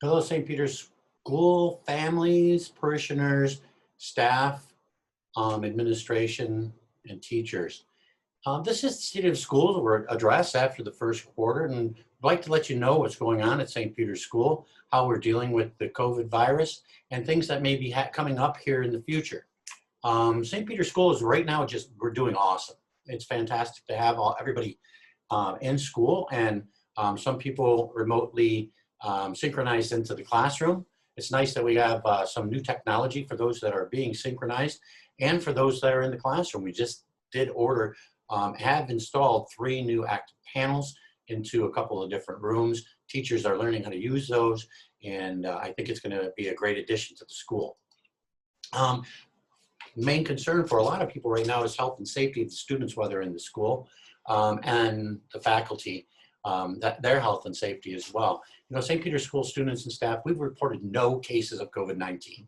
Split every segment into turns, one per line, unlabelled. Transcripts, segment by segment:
Hello, St. Peter's School families, parishioners, staff, administration, and teachers. This is the state of schools we're address after the first quarter, and I'd like to let you know what's going on at St. Peter's School, how we're dealing with the COVID virus, and things that may be coming up here in the future. St. Peter's School is right now we're doing awesome. It's fantastic to have everybody in school, and some people remotely synchronized into the classroom. It's nice that we have some new technology for those that are being synchronized and for those that are in the classroom. We just did have installed 3 new active panels into a couple of different rooms. Teachers are learning how to use those, and I think it's going to be a great addition to the school. Main concern for a lot of people right now is health and safety of the students while they're in the school, and the faculty, their health and safety as well. You know, St. Peter's School students and staff, we've reported no cases of COVID-19.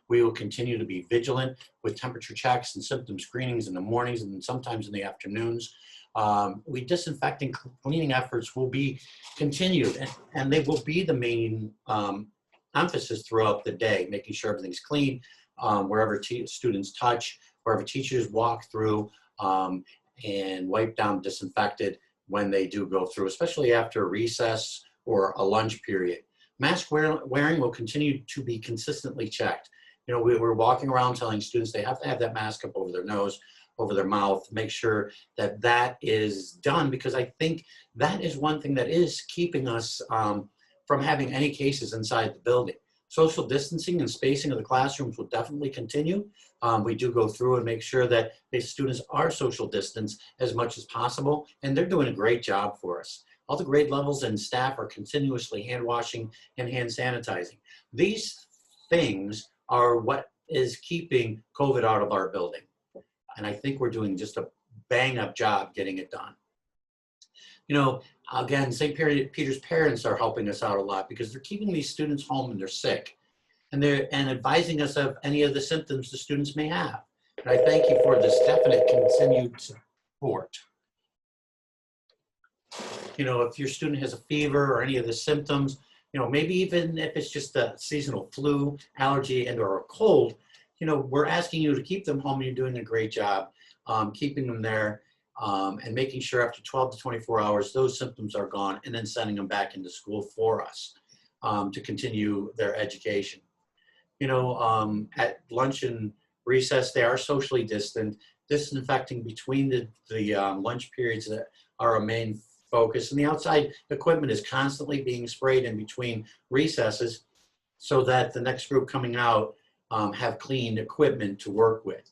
We will continue to be vigilant with temperature checks and symptom screenings in the mornings and sometimes in the afternoons. Disinfecting cleaning efforts will be continued, and they will be the main emphasis throughout the day, making sure everything's clean, wherever students touch, wherever teachers walk through, and wipe down, disinfected when they do go through, especially after recess or a lunch period. Mask wearing will continue to be consistently checked. You know, we're walking around telling students they have to have that mask up over their nose, over their mouth, make sure that that is done, because I think that is one thing that is keeping us from having any cases inside the building. Social distancing and spacing of the classrooms will definitely continue. We do go through and make sure that the students are social distance as much as possible, and they're doing a great job for us. All the grade levels and staff are continuously hand washing and hand sanitizing. These things are what is keeping COVID out of our building. And I think we're doing just a bang up job getting it done. You know, again, St. Peter's parents are helping us out a lot because they're keeping these students home and they're sick, and advising us of any of the symptoms the students may have. And I thank you for this definite continued support. You know, if your student has a fever or any of the symptoms, you know, maybe even if it's just a seasonal flu, allergy, and or a cold, you know, we're asking you to keep them home, and you're doing a great job keeping them there, and making sure after 12 to 24 hours, those symptoms are gone, and then sending them back into school for us to continue their education. You know, at lunch and recess, they are socially distant. Disinfecting between the lunch periods that are a main focus, and the outside equipment is constantly being sprayed in between recesses so that the next group coming out have clean equipment to work with.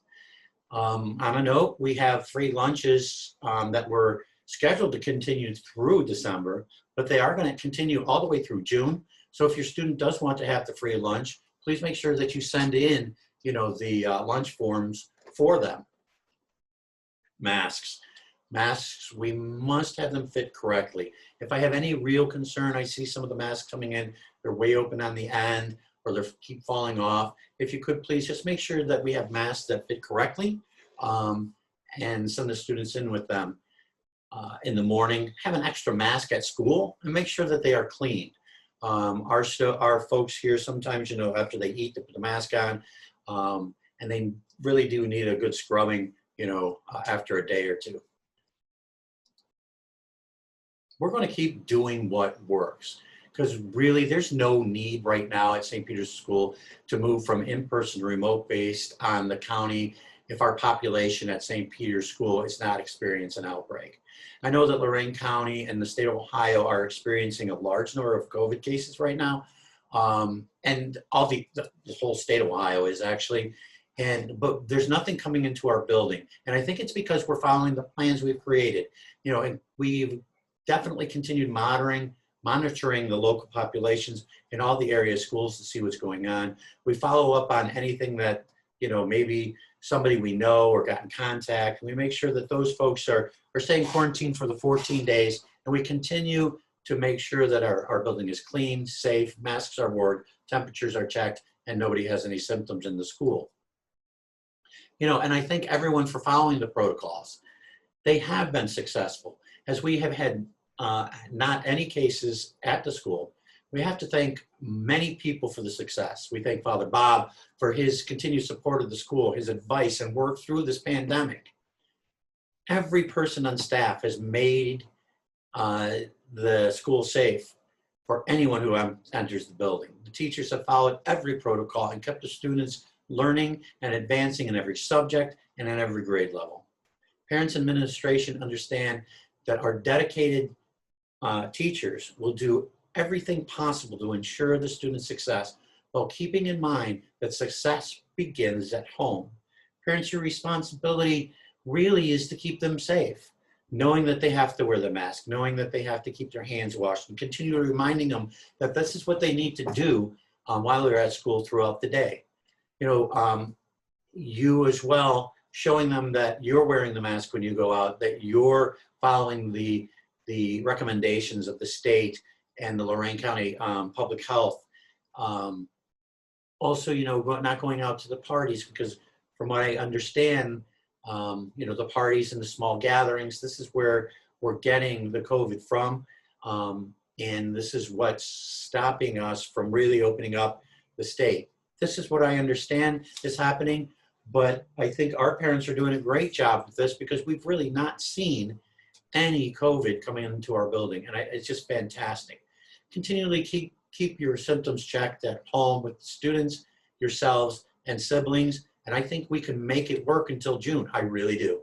On a note, we have free lunches that were scheduled to continue through December, but they are going to continue all the way through June. So if your student does want to have the free lunch, please make sure that you send in, you know, the lunch forms for them. Masks, we must have them fit correctly. If I have any real concern, I see some of the masks coming in, they're way open on the end, or they keep falling off. If you could please just make sure that we have masks that fit correctly, and send the students in with them in the morning. Have an extra mask at school and make sure that they are clean. Our folks here sometimes, you know, after they eat, they put the mask on, and they really do need a good scrubbing, you know, after a day or two. We're going to keep doing what works, because really there's no need right now at St. Peter's School to move from in-person to remote based on the county if our population at St. Peter's School is not experiencing an outbreak. I know that Lorain County and the state of Ohio are experiencing a large number of COVID cases right now, and all the whole state of Ohio is actually, but there's nothing coming into our building. And I think it's because we're following the plans we've created. You know, and we've definitely continued monitoring the local populations in all the area schools to see what's going on. We follow up on anything that, you know, maybe somebody we know or got in contact. We make sure that those folks are staying quarantined for the 14 days, and we continue to make sure that our building is clean, safe, masks are worn, temperatures are checked, and nobody has any symptoms in the school. You know, and I thank everyone for following the protocols. They have been successful, as we have had not any cases at the school. We have to thank many people for the success. We thank Father Bob for his continued support of the school, his advice and work through this pandemic. Every person on staff has made the school safe for anyone who enters the building. The teachers have followed every protocol and kept the students learning and advancing in every subject and at every grade level. Parents and administration understand that our dedicated teachers will do everything possible to ensure the student's success while keeping in mind that success begins at home. Parents, your responsibility really is to keep them safe, knowing that they have to wear the mask, knowing that they have to keep their hands washed, and continue reminding them that this is what they need to do while they're at school throughout the day. You as well, showing them that you're wearing the mask when you go out, that you're following the recommendations of the state and the Lorain County Public Health. Also, not going out to the parties, because from what I understand, the parties and the small gatherings, this is where we're getting the COVID from. And this is what's stopping us from really opening up the state. This is what I understand is happening, but I think our parents are doing a great job with this because we've really not seen any COVID coming into our building. And it's just fantastic. Continually keep your symptoms checked at home with students, yourselves, and siblings. And I think we can make it work until June. I really do.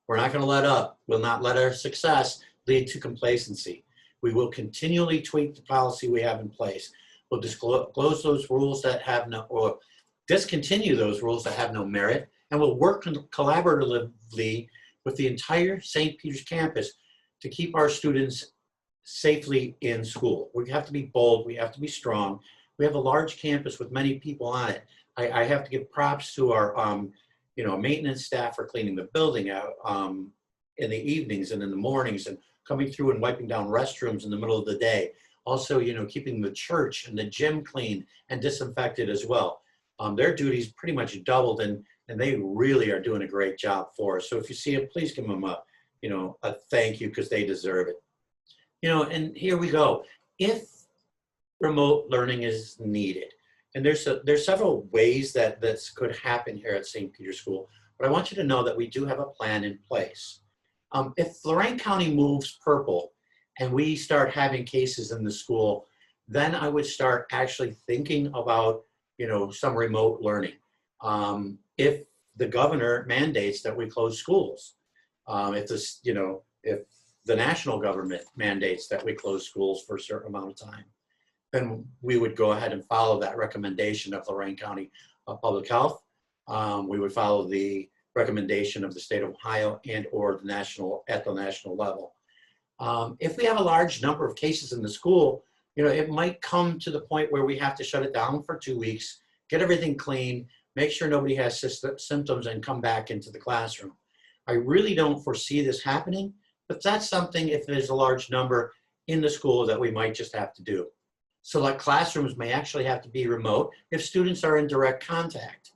We're not going to let up. We'll not let our success lead to complacency. We will continually tweak the policy we have in place. We'll disclose those rules that have no, or discontinue those rules that have no merit, and we'll work collaboratively with the entire St. Peter's campus to keep our students safely in school. We have to be bold. We have to be strong. We have a large campus with many people on it. I have to give props to our, maintenance staff for cleaning the building out in the evenings and in the mornings and coming through and wiping down restrooms in the middle of the day. Also, keeping the church and the gym clean and disinfected as well. Their duties pretty much doubled, and they really are doing a great job for us. So if you see it, please give them a thank you, because they deserve it. And here we go. If remote learning is needed, and there's several ways that this could happen here at St. Peter's School, but I want you to know that we do have a plan in place. If Lorain County moves purple and we start having cases in the school, then I would start actually thinking about, some remote learning. If the governor mandates that we close schools, if the national government mandates that we close schools for a certain amount of time, then we would go ahead and follow that recommendation of Lorain County Public Health. We would follow the recommendation of the state of Ohio and or at the national level. If we have a large number of cases in the school, it might come to the point where we have to shut it down for 2 weeks, get everything clean, make sure nobody has symptoms, and come back into the classroom. I really don't foresee this happening, but that's something, if there's a large number in the school, that we might just have to do. Select classrooms may actually have to be remote if students are in direct contact.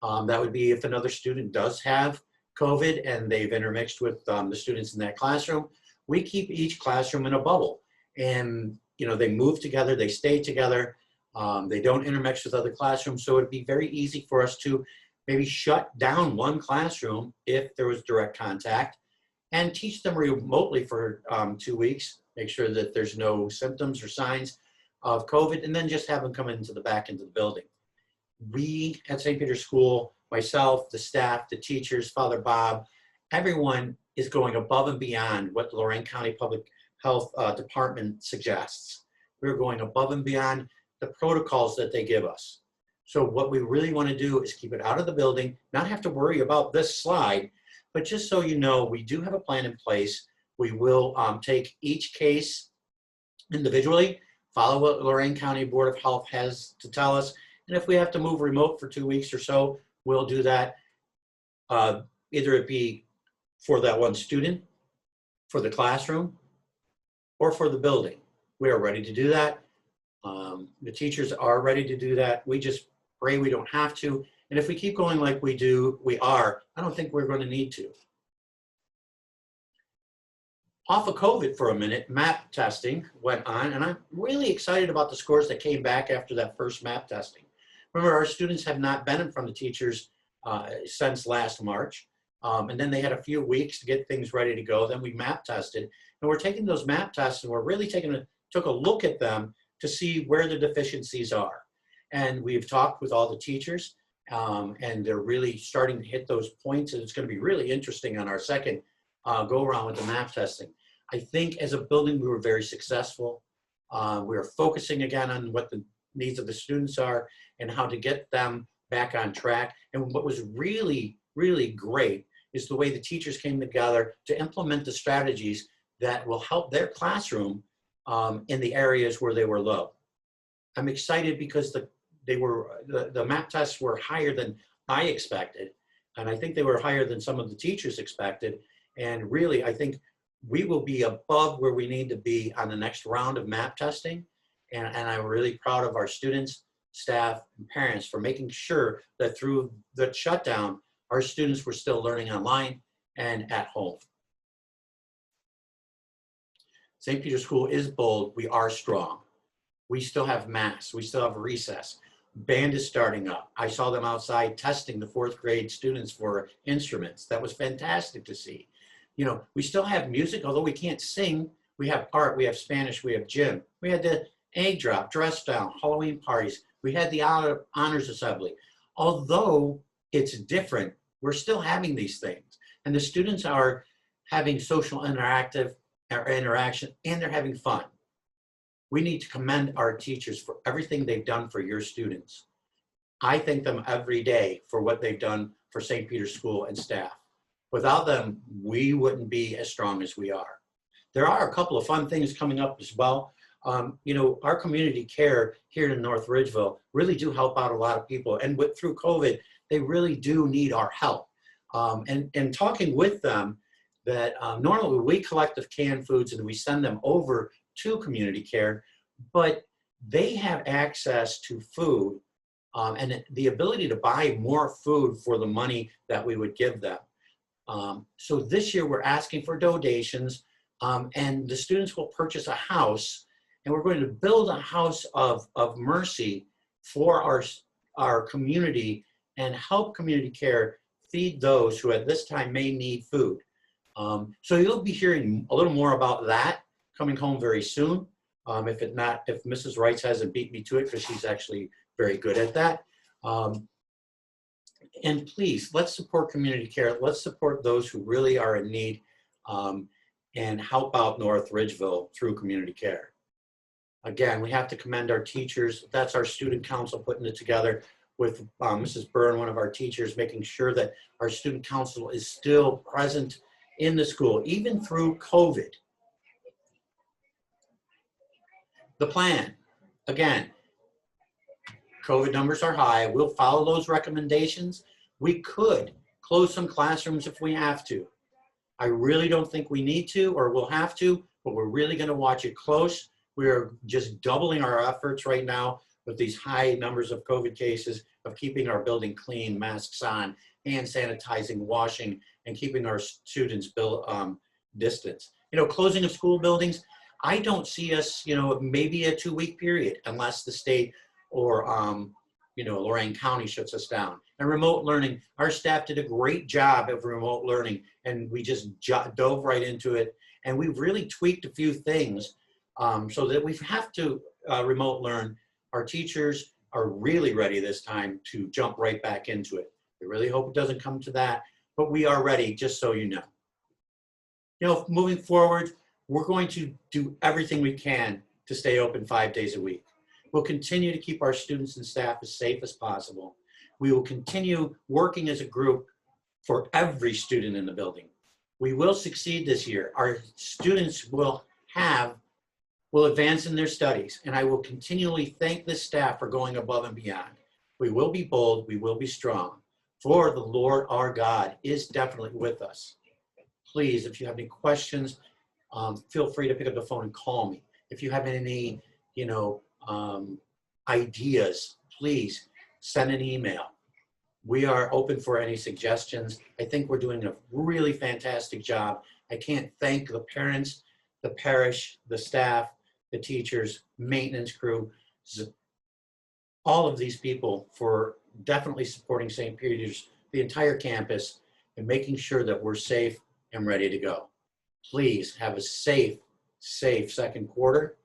That would be if another student does have COVID and they've intermixed with the students in that classroom. We keep each classroom in a bubble, and they move together, they stay together, they don't intermix with other classrooms. So it'd be very easy for us to maybe shut down one classroom if there was direct contact and teach them remotely for 2 weeks, make sure that there's no symptoms or signs of COVID, and then just have them come into the building. We at St. Peter's School, myself, the staff, the teachers, Father Bob, everyone is going above and beyond what the Lorain County Public Health Department suggests. We're going above and beyond the protocols that they give us. So what we really want to do is keep it out of the building, not have to worry about this slide, but just so you know, we do have a plan in place. We will take each case individually, follow what Lorain County Board of Health has to tell us, and if we have to move remote for 2 weeks or so, we'll do that. Either it be for that one student, for the classroom, or for the building. We are ready to do that. The teachers are ready to do that. We just pray we don't have to. And if we keep going like we are, I don't think we're going to need to. Off of COVID for a minute, MAP testing went on, and I'm really excited about the scores that came back after that first MAP testing. Remember, our students have not been in front of teachers since last March, and then they had a few weeks to get things ready to go. Then we MAP tested, and we're taking those MAP tests, and we're really took a look at them to see where the deficiencies are. And we've talked with all the teachers, and they're really starting to hit those points, and it's going to be really interesting on our second go around with the MAP testing. I think as a building, we were very successful. We were focusing again on what the needs of the students are and how to get them back on track. And what was really, really great is the way the teachers came together to implement the strategies that will help their classroom in the areas where they were low. I'm excited because the MAP tests were higher than I expected. And I think they were higher than some of the teachers expected. And really, I think we will be above where we need to be on the next round of MAP testing. And I'm really proud of our students, staff, and parents for making sure that through the shutdown, our students were still learning online and at home. St. Peter's School is bold. We are strong. We still have masks. We still have recess. Band is starting up. I saw them outside testing the 4th grade students for instruments. That was fantastic to see. You know, we still have music, although we can't sing. We have art, we have Spanish, we have gym. We had the egg drop, dress down, Halloween parties. We had the honors assembly. Although it's different, we're still having these things. And the students are having social interaction, and they're having fun. We need to commend our teachers for everything they've done for your students. I thank them every day for what they've done for St. Peter's School and staff. Without them, we wouldn't be as strong as we are. There are a couple of fun things coming up as well. You know, our community care here in North Ridgeville really do help out a lot of people. And through COVID, they really do need our help. And talking with them, that normally we collect the canned foods and we send them over to community care, but they have access to food and the ability to buy more food for the money that we would give them. So this year we're asking for donations, and the students will purchase a house, and we're going to build a house of mercy for our community and help community care feed those who at this time may need food. So you'll be hearing a little more about that coming home very soon. If Mrs. Wrights hasn't beat me to it, because she's actually very good at that. And please, let's support community care. Let's support those who really are in need and help out North Ridgeville through community care. Again, we have to commend our teachers. That's our student council putting it together with Mrs. Byrne, one of our teachers, making sure that our student council is still present in the school, even through COVID. The plan, again, COVID numbers are high. We'll follow those recommendations. We could close some classrooms if we have to. I really don't think we need to or we'll have to, but we're really going to watch it close. We are just doubling our efforts right now with these high numbers of COVID cases of keeping our building clean, masks on, hand sanitizing, washing, and keeping our students distance. You know, closing of school buildings, I don't see us, you know, maybe a 2-week period unless the state or, you know, Lorain County shuts us down. And remote learning, our staff did a great job of remote learning, and we just dove right into it. And we've really tweaked a few things so that we have to remote learn. Our teachers are really ready this time to jump right back into it. We really hope it doesn't come to that, but we are ready, just so you know. You know, moving forward, we're going to do everything we can to stay open 5 days a week. We'll continue to keep our students and staff as safe as possible. We will continue working as a group for every student in the building. We will succeed this year. Our students will advance in their studies, and I will continually thank this staff for going above and beyond. We will be bold, we will be strong, for the Lord our God is definitely with us. Please, if you have any questions, feel free to pick up the phone and call me. If you have any, you know, ideas, please send an email. We are open for any suggestions. I think we're doing a really fantastic job. I can't thank the parents, the parish, the staff, the teachers, maintenance crew, all of these people for definitely supporting St. Peter's, the entire campus, and making sure that we're safe and ready to go. Please have a safe second quarter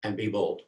and be bold.